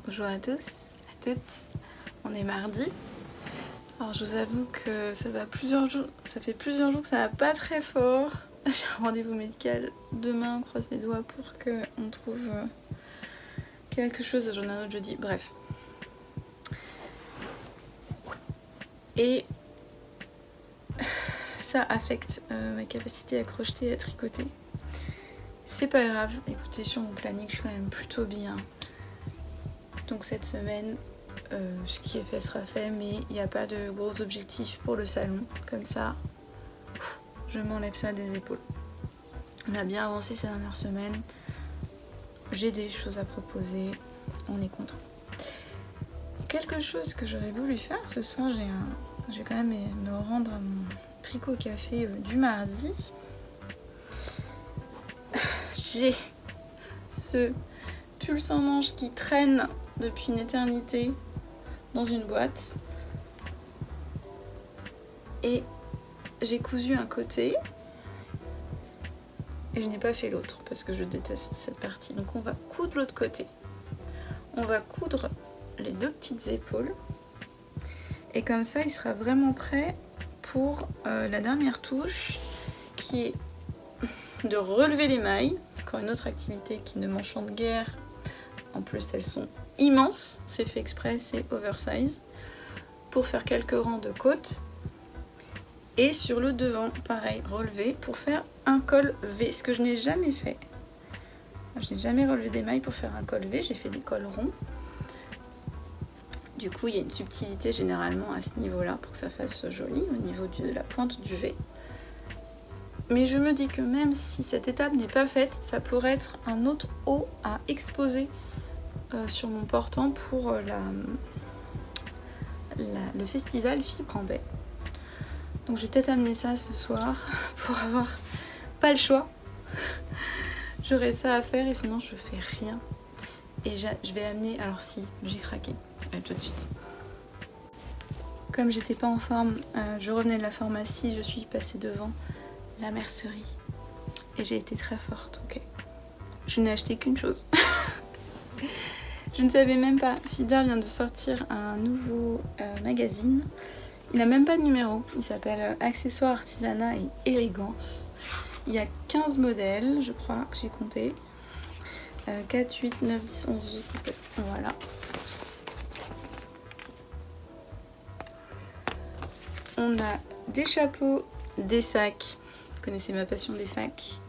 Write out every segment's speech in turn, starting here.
Bonjour à tous, à toutes. On est mardi. Alors je vous avoue que ça fait plusieurs jours que ça va pas très fort. J'ai un rendez-vous médical demain, on croise les doigts pour qu'on trouve quelque chose. J'en ai un autre jeudi, bref. Et ça affecte ma capacité à crocheter et à tricoter. C'est pas grave, écoutez, sur mon planning, je suis quand même plutôt bien. Donc cette semaine, ce qui est fait sera fait, mais il n'y a pas de gros objectifs pour le salon. Comme ça, je m'enlève ça des épaules. On a bien avancé ces dernières semaines. J'ai des choses à proposer, on est content. Quelque chose que j'aurais voulu faire ce soir, je vais quand même me rendre à mon tricot café du mardi. J'ai ce pull sans manches qui traîne depuis une éternité dans une boîte. Et j'ai cousu un côté et je n'ai pas fait l'autre parce que je déteste cette partie. Donc on va coudre l'autre côté. On va coudre les deux petites épaules. Et comme ça, il sera vraiment prêt pour la dernière touche qui est de relever les mailles. Encore une autre activité qui ne m'enchante guère. En plus, elles sont immenses. C'est fait exprès, c'est oversize. Pour faire quelques rangs de côte. Et sur le devant, pareil, relevé pour faire un col V. Ce que je n'ai jamais fait. Je n'ai jamais relevé des mailles pour faire un col V. J'ai fait des cols ronds. Du coup, il y a une subtilité généralement à ce niveau-là pour que ça fasse joli au niveau de la pointe du V. Mais je me dis que même si cette étape n'est pas faite, ça pourrait être un autre haut à exposer sur mon portant pour le festival Fibre en Baie. Donc je vais peut-être amener ça ce soir pour avoir pas le choix. J'aurai ça à faire et sinon je fais rien. Et je vais amener... Alors si, j'ai craqué. Allez, tout de suite. Comme j'étais pas en forme, je revenais de la pharmacie, je suis passée devant la mercerie. Et j'ai été très forte, ok. Je n'ai acheté qu'une chose. Je ne savais même pas. Fida vient de sortir un nouveau magazine. Il n'a même pas de numéro. Il s'appelle Accessoires, Artisanat et Élégance. Il y a 15 modèles, je crois, que j'ai compté. 4, 8, 9, 10, 11, 12, 13, 14. Voilà. On a des chapeaux, des sacs. Vous connaissez ma passion des sacs.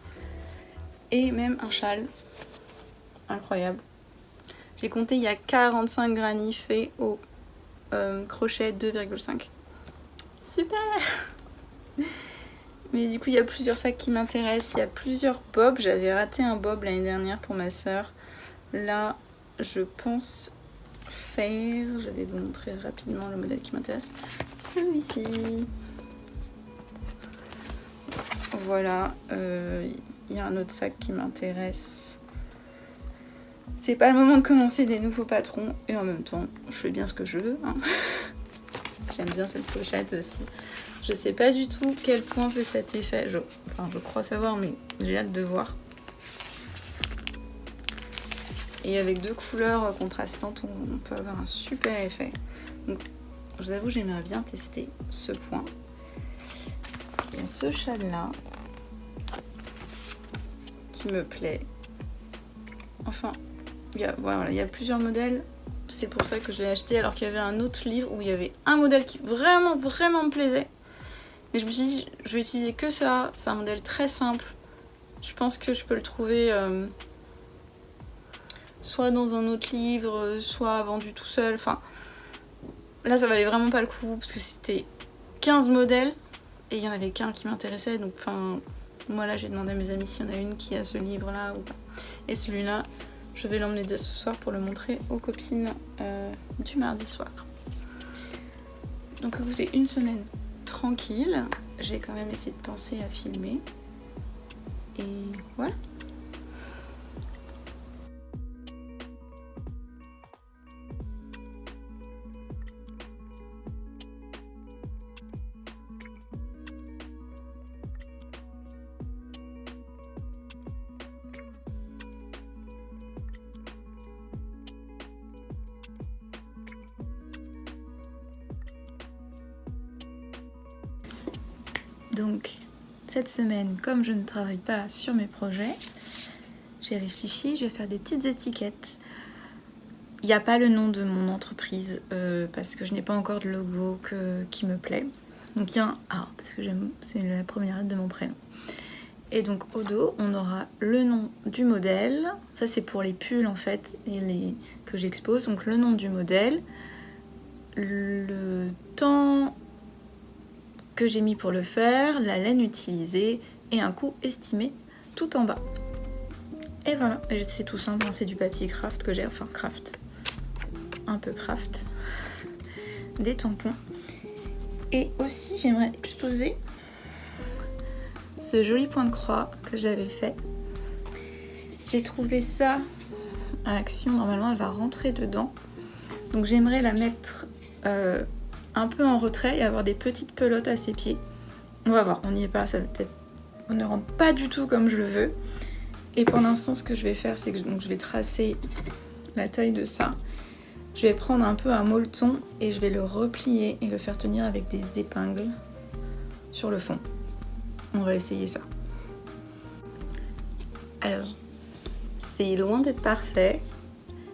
Et même un châle. Incroyable. J'ai compté, il y a 45 granits faits au crochet 2,5. Super! Mais du coup, il y a plusieurs sacs qui m'intéressent. Il y a plusieurs bobs. J'avais raté un bob l'année dernière pour ma sœur. Là, je pense faire... Je vais vous montrer rapidement le modèle qui m'intéresse. Celui-ci. Voilà. Il y a un autre sac qui m'intéresse. C'est pas le moment de commencer des nouveaux patrons. Et en même temps, je fais bien ce que je veux. Hein. J'aime bien cette pochette aussi. Je sais pas du tout quel point fait cet effet. Je crois savoir, mais j'ai hâte de voir. Et avec deux couleurs contrastantes, on peut avoir un super effet. Donc, je vous avoue, j'aimerais bien tester ce point. Il y a ce châle-là qui me plaît. Enfin, il y a plusieurs modèles. C'est pour ça que je l'ai acheté, alors qu'il y avait un autre livre où il y avait un modèle qui vraiment me plaisait. Mais je me suis dit, je vais utiliser que ça. C'est un modèle très simple. Je pense que je peux le trouver soit dans un autre livre, soit vendu tout seul. Enfin, là, ça valait vraiment pas le coup parce que c'était 15 modèles et il y en avait qu'un qui m'intéressait. Donc, moi là, j'ai demandé à mes amis s'il y en a une qui a ce livre-là ou pas. Et celui-là, je vais l'emmener dès ce soir pour le montrer aux copines du mardi soir. Donc, écoutez, une semaine tranquille. J'ai quand même essayé de penser à filmer. Et voilà. Donc cette semaine, comme je ne travaille pas sur mes projets, j'ai réfléchi, je vais faire des petites étiquettes. Il n'y a pas le nom de mon entreprise parce que je n'ai pas encore de logo qui me plaît. Donc il y a un A parce que c'est la première lettre de mon prénom. Et donc au dos, on aura le nom du modèle. Ça c'est pour les pulls en fait que j'expose. Donc le nom du modèle, le temps que j'ai mis pour le faire, la laine utilisée et un coût estimé tout en bas. Et voilà, c'est tout simple, c'est du papier craft que j'ai, enfin craft, un peu craft, des tampons. Et aussi j'aimerais exposer ce joli point de croix que j'avais fait. J'ai trouvé ça à Action, normalement elle va rentrer dedans. Donc j'aimerais la mettre un peu en retrait et avoir des petites pelotes à ses pieds. On va voir, on n'y est pas, ça va peut-être... On ne rentre pas du tout comme je le veux. Et pour l'instant, ce que je vais faire, c'est que je vais tracer la taille de ça. Je vais prendre un peu un molleton et je vais le replier et le faire tenir avec des épingles sur le fond. On va essayer ça. Alors, c'est loin d'être parfait.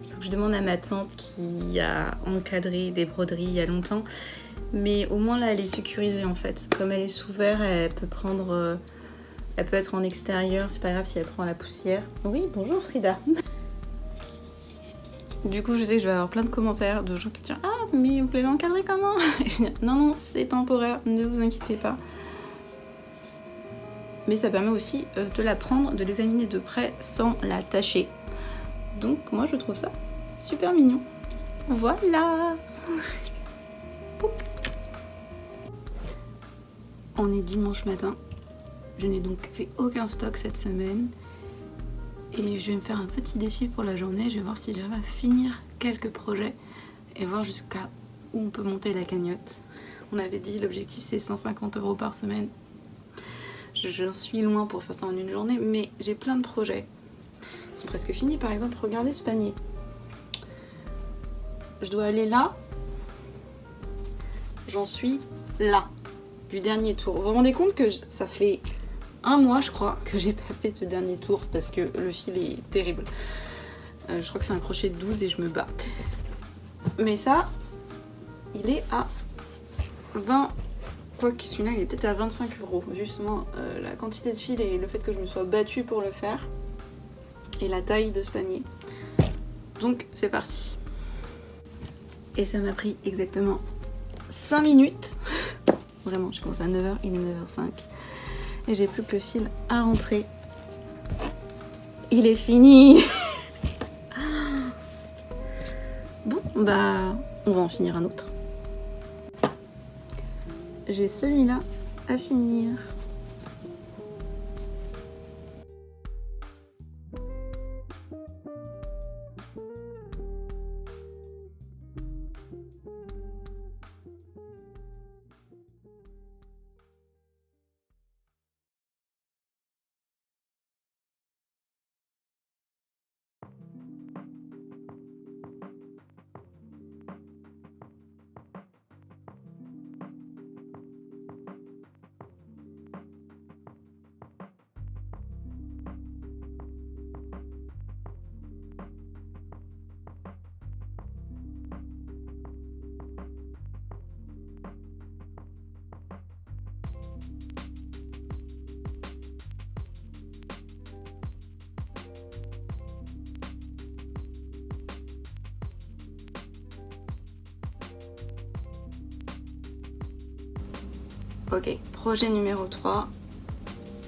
Faut que je demande à ma tante qui a encadré des broderies il y a longtemps. Mais au moins là, elle est sécurisée en fait. Comme elle est sous verre, elle peut prendre... Elle peut être en extérieur, c'est pas grave si elle prend la poussière. Oui, bonjour Frida. Du coup, je sais que je vais avoir plein de commentaires de gens qui disent « Ah, mais vous l'avez encadré comment ?» Non, non, c'est temporaire, ne vous inquiétez pas. Mais ça permet aussi de la prendre, de l'examiner de près sans la tâcher. Donc moi, je trouve ça super mignon. Voilà. On est dimanche matin. Je n'ai donc fait aucun stock cette semaine et je vais me faire un petit défi pour la journée. Je vais voir si j'arrive à finir quelques projets et voir jusqu'à où on peut monter la cagnotte. On avait dit l'objectif c'est 150 € par semaine. J'en suis loin pour faire ça en une journée, mais j'ai plein de projets. Ils sont presque finis. Par exemple, regardez ce panier. Je dois aller là. J'en suis là, du dernier tour. Vous vous rendez compte que ça fait... un mois je crois que j'ai pas fait ce dernier tour parce que le fil est terrible. Je crois que c'est un crochet de 12 et je me bats. Mais ça, il est à 20... Quoi que celui-là il est peut-être à 25 €. Justement, la quantité de fil et le fait que je me sois battue pour le faire. Et la taille de ce panier. Donc c'est parti. Et ça m'a pris exactement 5 minutes. Vraiment, j'ai commencé à 9 h, il est 9 h 05. Et j'ai plus que le fil à rentrer. Il est fini. Bon, bah, on va en finir un autre. J'ai celui-là à finir. Ok, projet numéro 3.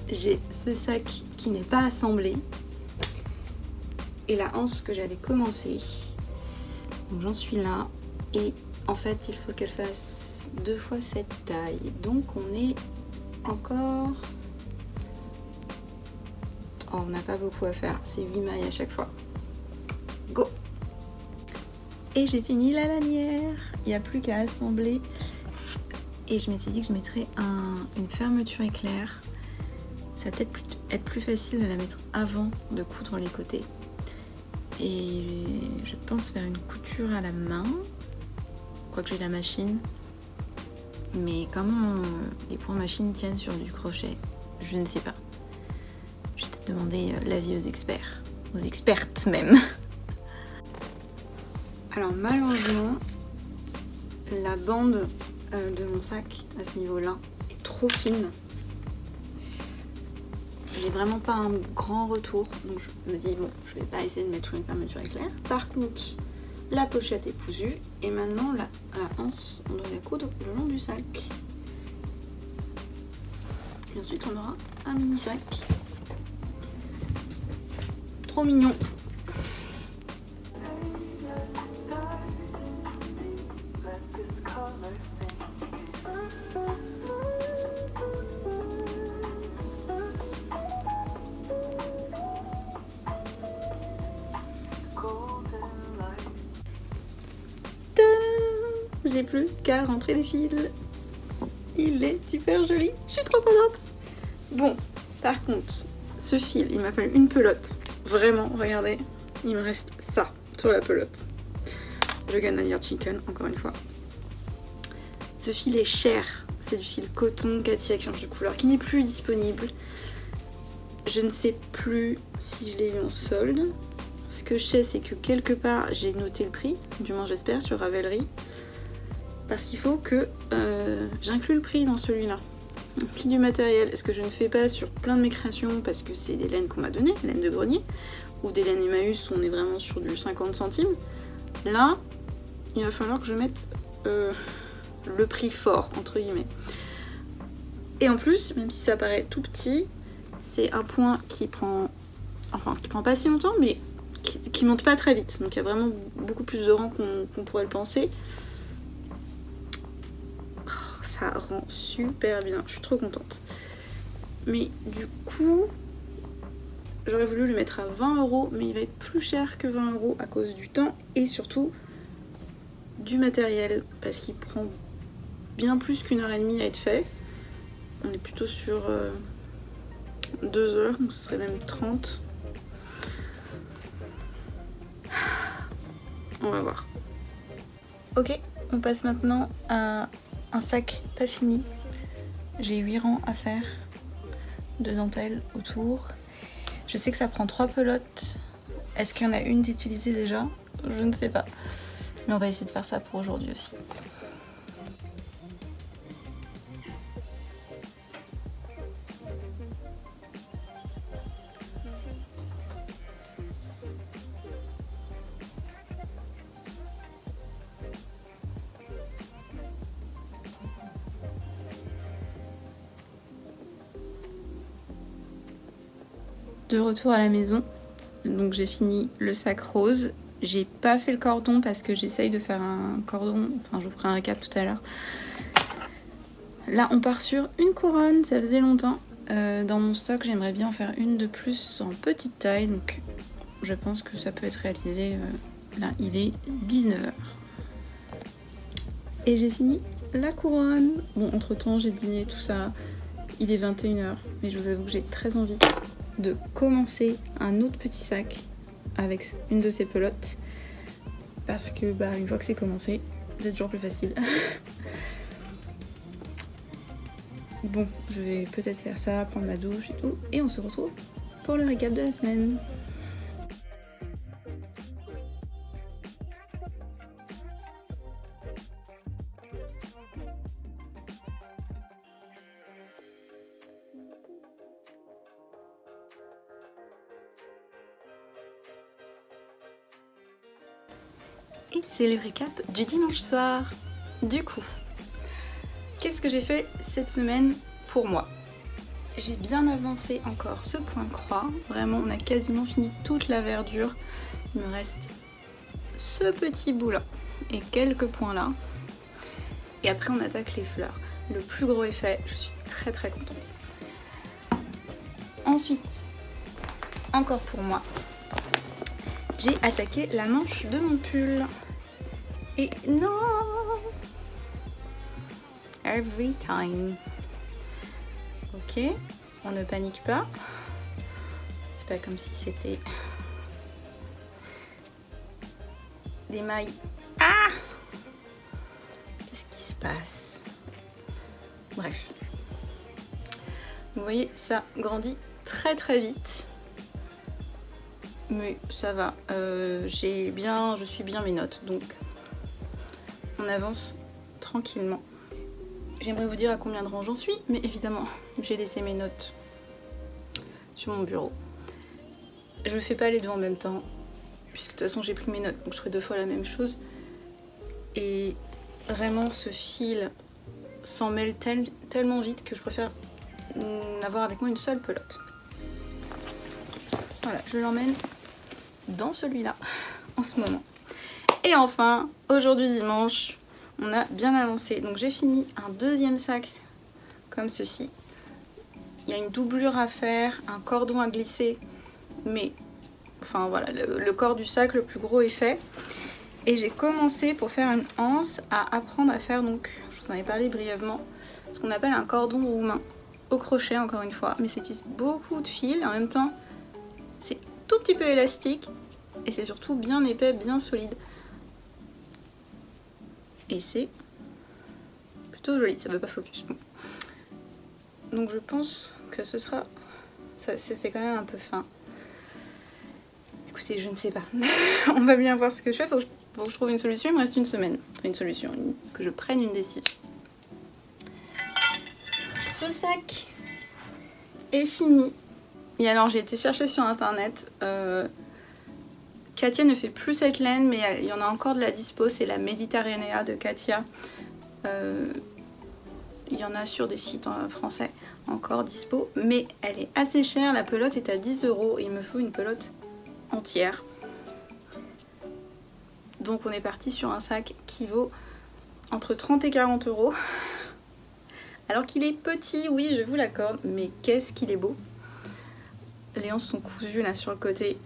J'ai ce sac qui n'est pas assemblé. Et la anse que j'avais commencé. Donc j'en suis là. Et en fait, il faut qu'elle fasse 2 fois cette taille. Donc on est encore... Oh, on n'a pas beaucoup à faire. C'est 8 mailles à chaque fois. Go! Et j'ai fini la lanière. Il n'y a plus qu'à assembler. Et je m'étais dit que je mettrais une fermeture éclair. Ça va peut-être être plus facile de la mettre avant de coudre les côtés. Et je pense faire une couture à la main. Quoique j'ai la machine. Mais comment les points machines tiennent sur du crochet, je ne sais pas. Je vais te demander l'avis aux experts, aux expertes même. Alors malheureusement, la bande de mon sac à ce niveau-là est trop fine. J'ai vraiment pas un grand retour, donc je me dis bon, je vais pas essayer de mettre une fermeture éclair. Par contre, la pochette est cousue et maintenant la anse, on doit la coudre le long du sac. Et ensuite on aura un mini sac. Trop mignon. J'ai plus qu'à rentrer les fils. Il est super joli, je suis trop contente. Bon, par contre, ce fil, il m'a fallu une pelote. Vraiment, regardez, il me reste ça sur la pelote. Je gagne la Year Chicken, encore une fois. Ce fil est cher. C'est du fil coton Cathy avec change de couleur qui n'est plus disponible. Je ne sais plus si je l'ai eu en solde. Ce que je sais, c'est que quelque part, j'ai noté le prix, du moins j'espère, sur Ravelry. Parce qu'il faut que j'inclue le prix dans celui-là. Le prix du matériel, ce que je ne fais pas sur plein de mes créations parce que c'est des laines qu'on m'a données, laines de grenier, ou des laines Emmaüs où on est vraiment sur du 50 centimes. Là, il va falloir que je mette le prix fort, entre guillemets. Et en plus, même si ça paraît tout petit, c'est un point qui prend, enfin qui prend pas si longtemps, mais qui monte pas très vite. Donc il y a vraiment beaucoup plus de rang qu'on pourrait le penser. Ça rend super bien, je suis trop contente. Mais du coup, j'aurais voulu le mettre à 20 €, mais il va être plus cher que 20 € à cause du temps et surtout du matériel, parce qu'il prend bien plus qu'1 heure et demie à être fait. On est plutôt sur 2 heures, donc ce serait même 30. On va voir. Ok, on passe maintenant à un sac pas fini. J'ai 8 rangs à faire de dentelle autour. Je sais que ça prend 3 pelotes. Est-ce qu'il y en a une d'utilisée déjà? Je ne sais pas. Mais on va essayer de faire ça pour aujourd'hui aussi. De retour à la maison, donc j'ai fini le sac rose. J'ai pas fait le cordon parce que j'essaye de faire un cordon, enfin je vous ferai un récap tout à l'heure. Là on part sur une couronne, ça faisait longtemps. Dans mon stock j'aimerais bien en faire une de plus en petite taille, donc je pense que ça peut être réalisé. Là il est 19 h. Et j'ai fini la couronne. Bon entre temps j'ai dîné tout ça, il est 21 h, mais je vous avoue que j'ai très envie de commencer un autre petit sac avec une de ces pelotes parce que bah une fois que c'est commencé c'est toujours plus facile. Bon, je vais peut-être faire ça, prendre ma douche et tout, et on se retrouve pour le récap de la semaine. Et c'est le récap du dimanche soir. Du coup, qu'est-ce que j'ai fait cette semaine pour moi? J'ai bien avancé encore ce point croix. Vraiment, on a quasiment fini toute la verdure. Il me reste ce petit bout là et quelques points là. Et après, on attaque les fleurs. Le plus gros est fait. Je suis très très contente. Ensuite, encore pour moi, j'ai attaqué la manche de mon pull. Et non! Every time. Ok, on ne panique pas. C'est pas comme si c'était des mailles. Ah! Qu'est-ce qui se passe? Bref. Vous voyez, ça grandit très très vite. Mais ça va. Je suis bien mes notes. Donc, on avance tranquillement. J'aimerais vous dire à combien de rangs j'en suis. Mais évidemment, j'ai laissé mes notes sur mon bureau. Je ne fais pas les deux en même temps. Puisque de toute façon, j'ai pris mes notes. Donc, je ferai 2 fois la même chose. Et vraiment, ce fil s'en mêle tellement vite que je préfère n'avoir avec moi une seule pelote. Voilà, je l'emmène dans celui-là en ce moment. Et enfin, aujourd'hui dimanche, on a bien avancé. Donc j'ai fini un deuxième sac comme ceci. Il y a une doublure à faire, un cordon à glisser, mais enfin voilà, le corps du sac le plus gros est fait. Et j'ai commencé pour faire une anse à apprendre à faire, donc je vous en ai parlé brièvement, ce qu'on appelle un cordon roumain au crochet, encore une fois, mais ça utilise beaucoup de fils et en même temps c'est tout petit peu élastique et c'est surtout bien épais, bien solide. Et c'est plutôt joli, ça veut pas focus. Bon. Donc je pense que ce sera... ça fait quand même un peu fin. Écoutez, je ne sais pas. On va bien voir ce que je fais. Faut que je trouve une solution. Il me reste une semaine. Enfin, une solution, que je prenne une décision. Ce sac est fini. Et alors j'ai été chercher sur internet. Katia ne fait plus cette laine, mais il y en a encore de la dispo. C'est la Mediterranea de Katia. Il y en a sur des sites français encore dispo. Mais elle est assez chère. La pelote est à 10 € et il me faut une pelote entière. Donc on est parti sur un sac qui vaut entre 30 et 40 €. Alors qu'il est petit, oui, je vous l'accorde, mais qu'est-ce qu'il est beau. Les anses sont cousues là sur le côté.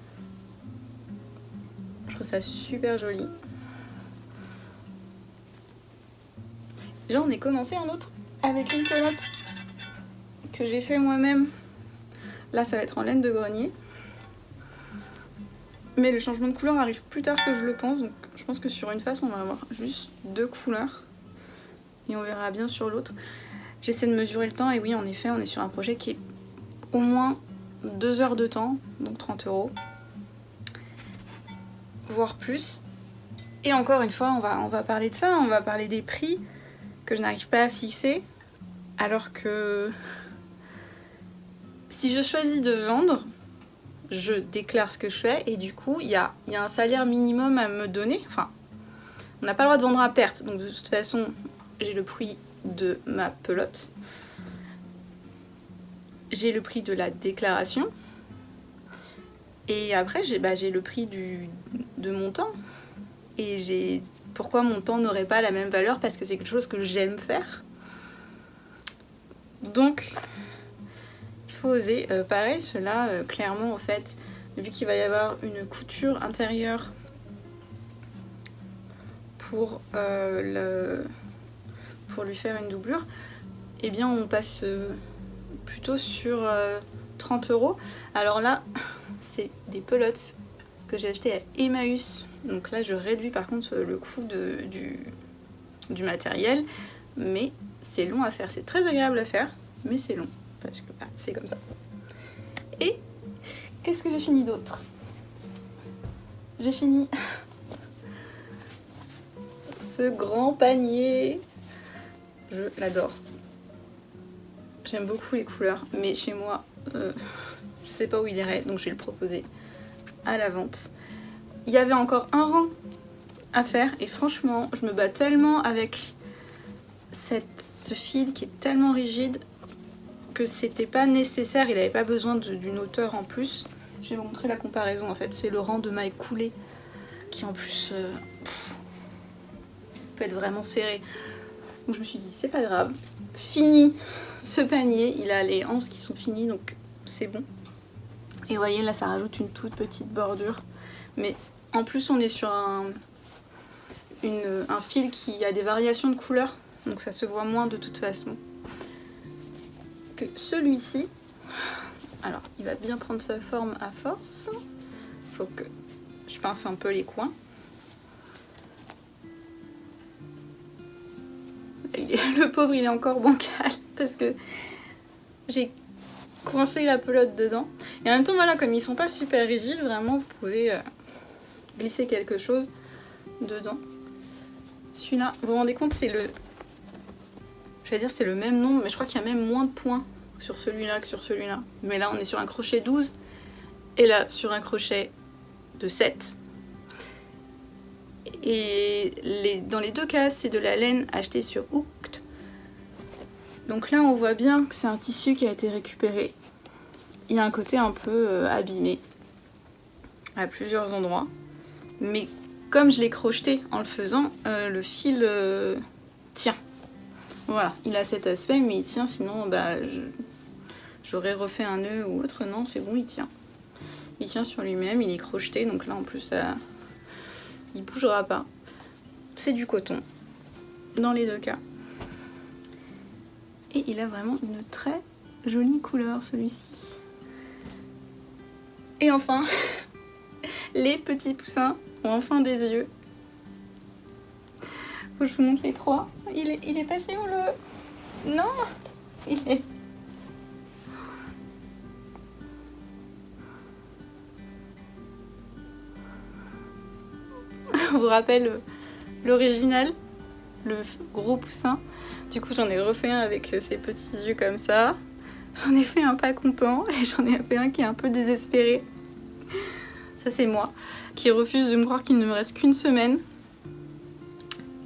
Je trouve ça super joli. J'en ai commencé un autre avec une pelote que j'ai fait moi-même. Là, ça va être en laine de grenier. Mais le changement de couleur arrive plus tard que je le pense. Donc je pense que sur une face, on va avoir juste 2 couleurs. Et on verra bien sur l'autre. J'essaie de mesurer le temps. Et oui, en effet, on est sur un projet qui est au moins 2 heures de temps. Donc 30 €. Voire plus. Et encore une fois, on va parler de ça. On va parler des prix que je n'arrive pas à fixer. Alors que si je choisis de vendre, je déclare ce que je fais et du coup il y a un salaire minimum à me donner. Enfin, on n'a pas le droit de vendre à perte, donc de toute façon j'ai le prix de ma pelote, j'ai le prix de la déclaration et après j'ai le prix de mon temps. Et pourquoi mon temps n'aurait pas la même valeur? Parce que c'est quelque chose que j'aime faire. Donc il faut oser. Pareil, cela, clairement, en fait, vu qu'il va y avoir une couture intérieure pour lui faire une doublure, eh bien, on passe plutôt sur 30 €. Alors là, c'est des pelotes que j'ai achetées à Emmaüs. Donc là, je réduis par contre le coût du matériel, mais c'est long à faire. C'est très agréable à faire, mais c'est long. Parce que c'est comme ça. Et qu'est-ce que j'ai fini d'autre? J'ai fini ce grand panier. Je l'adore. J'aime beaucoup les couleurs, mais chez moi, je sais pas où il irait, donc je vais le proposer à la vente. Il y avait encore un rang à faire, et franchement, je me bats tellement avec ce fil qui est tellement rigide que c'était pas nécessaire, il n'avait pas besoin d'une hauteur en plus. Je vais vous montrer la comparaison en fait, c'est le rang de mailles coulées qui en plus peut être vraiment serré. Donc je me suis dit c'est pas grave, fini ce panier, il a les anses qui sont finies donc c'est bon. Et vous voyez là ça rajoute une toute petite bordure, mais en plus on est sur un fil qui a des variations de couleurs, donc ça se voit moins de toute façon que celui-ci. Alors il va bien prendre sa forme à force, faut que je pince un peu les coins. Le pauvre il est encore bancal parce que j'ai coincé la pelote dedans. Et en même temps voilà, comme ils sont pas super rigides, vraiment vous pouvez glisser quelque chose dedans. Celui-là, vous vous rendez compte, c'est le... J'allais dire c'est le même nombre, mais je crois qu'il y a même moins de points sur celui-là que sur celui-là. Mais là on est sur un crochet 12 et là sur un crochet de 7. Et dans les deux cas, c'est de la laine achetée sur Hooked. Donc là, on voit bien que c'est un tissu qui a été récupéré. Il y a un côté un peu abîmé à plusieurs endroits. Mais comme je l'ai crocheté en le faisant, le fil tient. Voilà, il a cet aspect, mais il tient, sinon bah, j'aurais refait un nœud ou autre. Non, c'est bon, il tient. Il tient sur lui-même, il est crocheté, donc là en plus ça... il bougera pas. C'est du coton, dans les deux cas. Et il a vraiment une très jolie couleur, celui-ci. Et enfin, les petits poussins ont enfin des yeux. Faut que je vous montre les trois. Il est passé où le... Non, il est... On vous rappelle l'original, le gros poussin. Du coup j'en ai refait un avec ses petits yeux comme ça. J'en ai fait un pas content et j'en ai fait un qui est un peu désespéré. Ça c'est moi, qui refuse de me croire qu'il ne me reste qu'une semaine.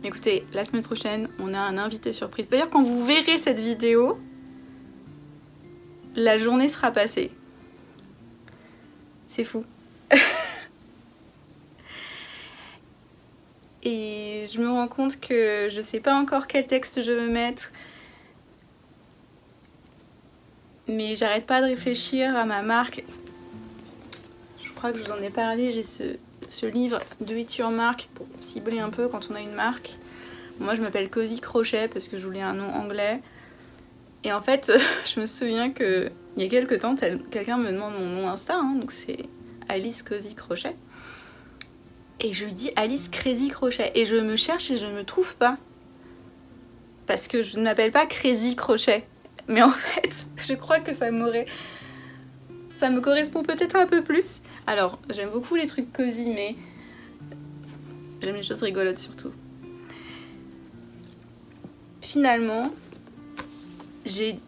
Écoutez, la semaine prochaine, on a un invité surprise. D'ailleurs, quand vous verrez cette vidéo, la journée sera passée. C'est fou. Et je me rends compte que je sais pas encore quel texte je veux mettre. Mais j'arrête pas de réfléchir à ma marque. Je crois que je vous en ai parlé, j'ai ce livre Do It Your Mark pour cibler un peu quand on a une marque. Moi je m'appelle Cozy Crochet parce que je voulais un nom anglais. Et en fait, je me souviens qu'il y a quelques temps, quelqu'un me demande mon nom Insta, hein, donc c'est Alice Cozy Crochet. Et je lui dis Alice Crazy Crochet. Et je me cherche et je ne me trouve pas. Parce que je ne m'appelle pas Crazy Crochet. Mais en fait, je crois que ça me correspond peut-être un peu plus. Alors, j'aime beaucoup les trucs cosy, mais j'aime les choses rigolotes surtout. Finalement, j'ai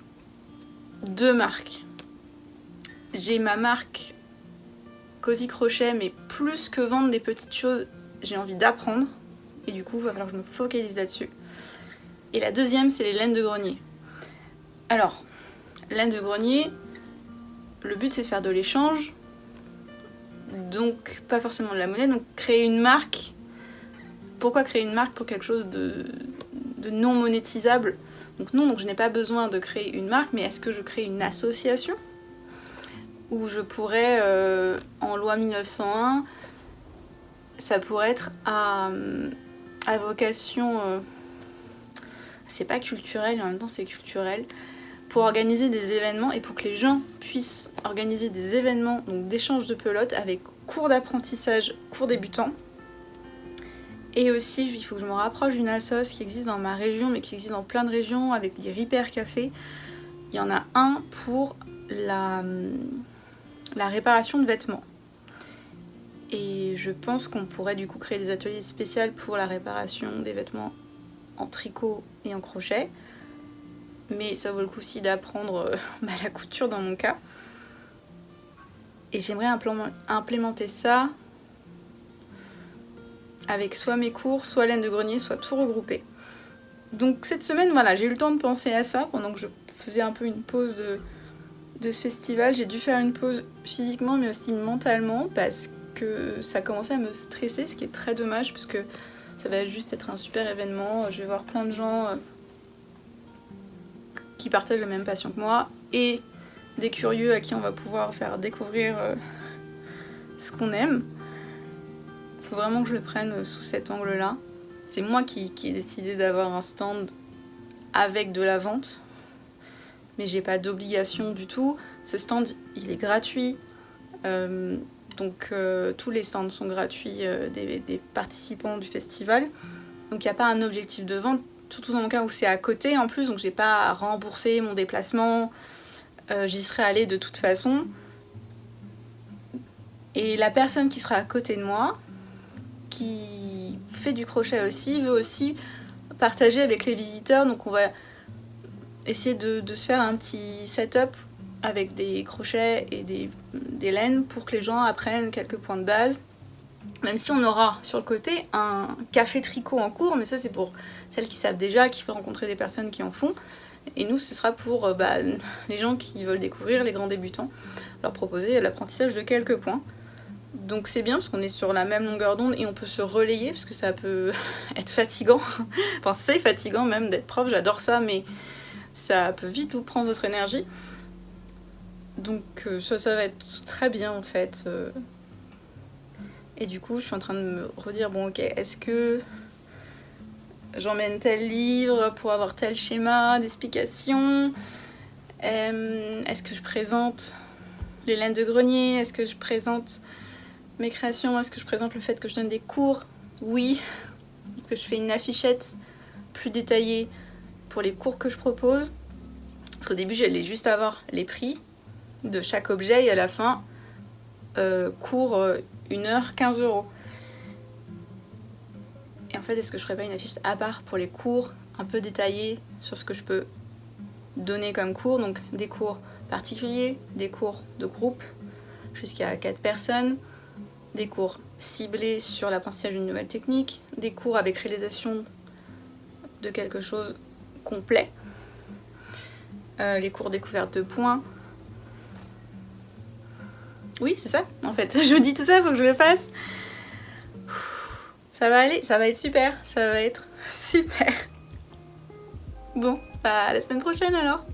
deux marques. J'ai ma marque Cozy Crochet, mais plus que vendre des petites choses, j'ai envie d'apprendre. Et du coup, il va falloir que je me focalise là-dessus. Et la deuxième, c'est les laines de grenier. Alors, laines de grenier, le but c'est de faire de l'échange. Donc, pas forcément de la monnaie. Donc, créer une marque. Pourquoi créer une marque pour quelque chose de non monétisable? Donc non, donc je n'ai pas besoin de créer une marque, mais est-ce que je crée une association? Où je pourrais, en loi 1901, ça pourrait être à vocation, c'est pas culturel, mais en même temps c'est culturel, pour organiser des événements et pour que les gens puissent organiser des événements donc d'échange de pelotes avec cours d'apprentissage, cours débutants. Et aussi, il faut que je me rapproche d'une assoce qui existe dans ma région, mais qui existe dans plein de régions, avec des Repair Café. Il y en a un pour la réparation de vêtements. Et je pense qu'on pourrait du coup créer des ateliers spéciaux pour la réparation des vêtements en tricot et en crochet. Mais ça vaut le coup aussi d'apprendre la couture dans mon cas. Et j'aimerais implémenter ça avec soit mes cours, soit laine de grenier, soit tout regroupé. Donc cette semaine, voilà, j'ai eu le temps de penser à ça pendant que je faisais un peu une pause de ce festival. J'ai dû faire une pause physiquement mais aussi mentalement parce que ça commençait à me stresser, ce qui est très dommage parce que ça va juste être un super événement. Je vais voir plein de gens qui partagent la même passion que moi et des curieux à qui on va pouvoir faire découvrir ce qu'on aime. Il faut vraiment que je le prenne sous cet angle-là. C'est moi qui ai décidé d'avoir un stand avec de la vente, mais j'ai pas d'obligation du tout. Ce stand, il est gratuit, donc tous les stands sont gratuits des participants du festival. Donc il n'y a pas un objectif de vente. surtout dans mon cas où c'est à côté en plus, donc j'ai pas à rembourser mon déplacement, j'y serais allée de toute façon. Et la personne qui sera à côté de moi, qui fait du crochet aussi, veut aussi partager avec les visiteurs, donc on va essayer de se faire un petit setup avec des crochets et des laines pour que les gens apprennent quelques points de base. Même si on aura sur le côté un café tricot en cours, mais ça c'est pour celles qui savent déjà, qui veulent rencontrer des personnes qui en font. Et nous ce sera pour les gens qui veulent découvrir, les grands débutants, leur proposer l'apprentissage de quelques points. Donc c'est bien parce qu'on est sur la même longueur d'onde et on peut se relayer parce que ça peut être fatigant. Enfin c'est fatigant même d'être prof, j'adore ça, mais ça peut vite vous prendre votre énergie. Donc ça va être très bien en fait. Et du coup je suis en train de me redire, bon ok, est-ce que j'emmène tel livre pour avoir tel schéma d'explication, est-ce que je présente les laines de grenier, est-ce que je présente mes créations, est-ce que je présente le fait que je donne des cours? Oui. Est-ce que je fais une affichette plus détaillée pour les cours que je propose? Parce qu'au début j'allais juste avoir les prix de chaque objet et à la fin cours 1 heure 15 €. Et en fait est-ce que je ferais pas une affiche à part pour les cours un peu détaillés sur ce que je peux donner comme cours, donc des cours particuliers, des cours de groupe jusqu'à 4 personnes, des cours ciblés sur l'apprentissage d'une nouvelle technique, des cours avec réalisation de quelque chose complet, les cours découverte de points. Oui, c'est ça, en fait. Je vous dis tout ça, faut que je le fasse. Ça va aller, ça va être super, ça va être super. Bon, à la semaine prochaine alors.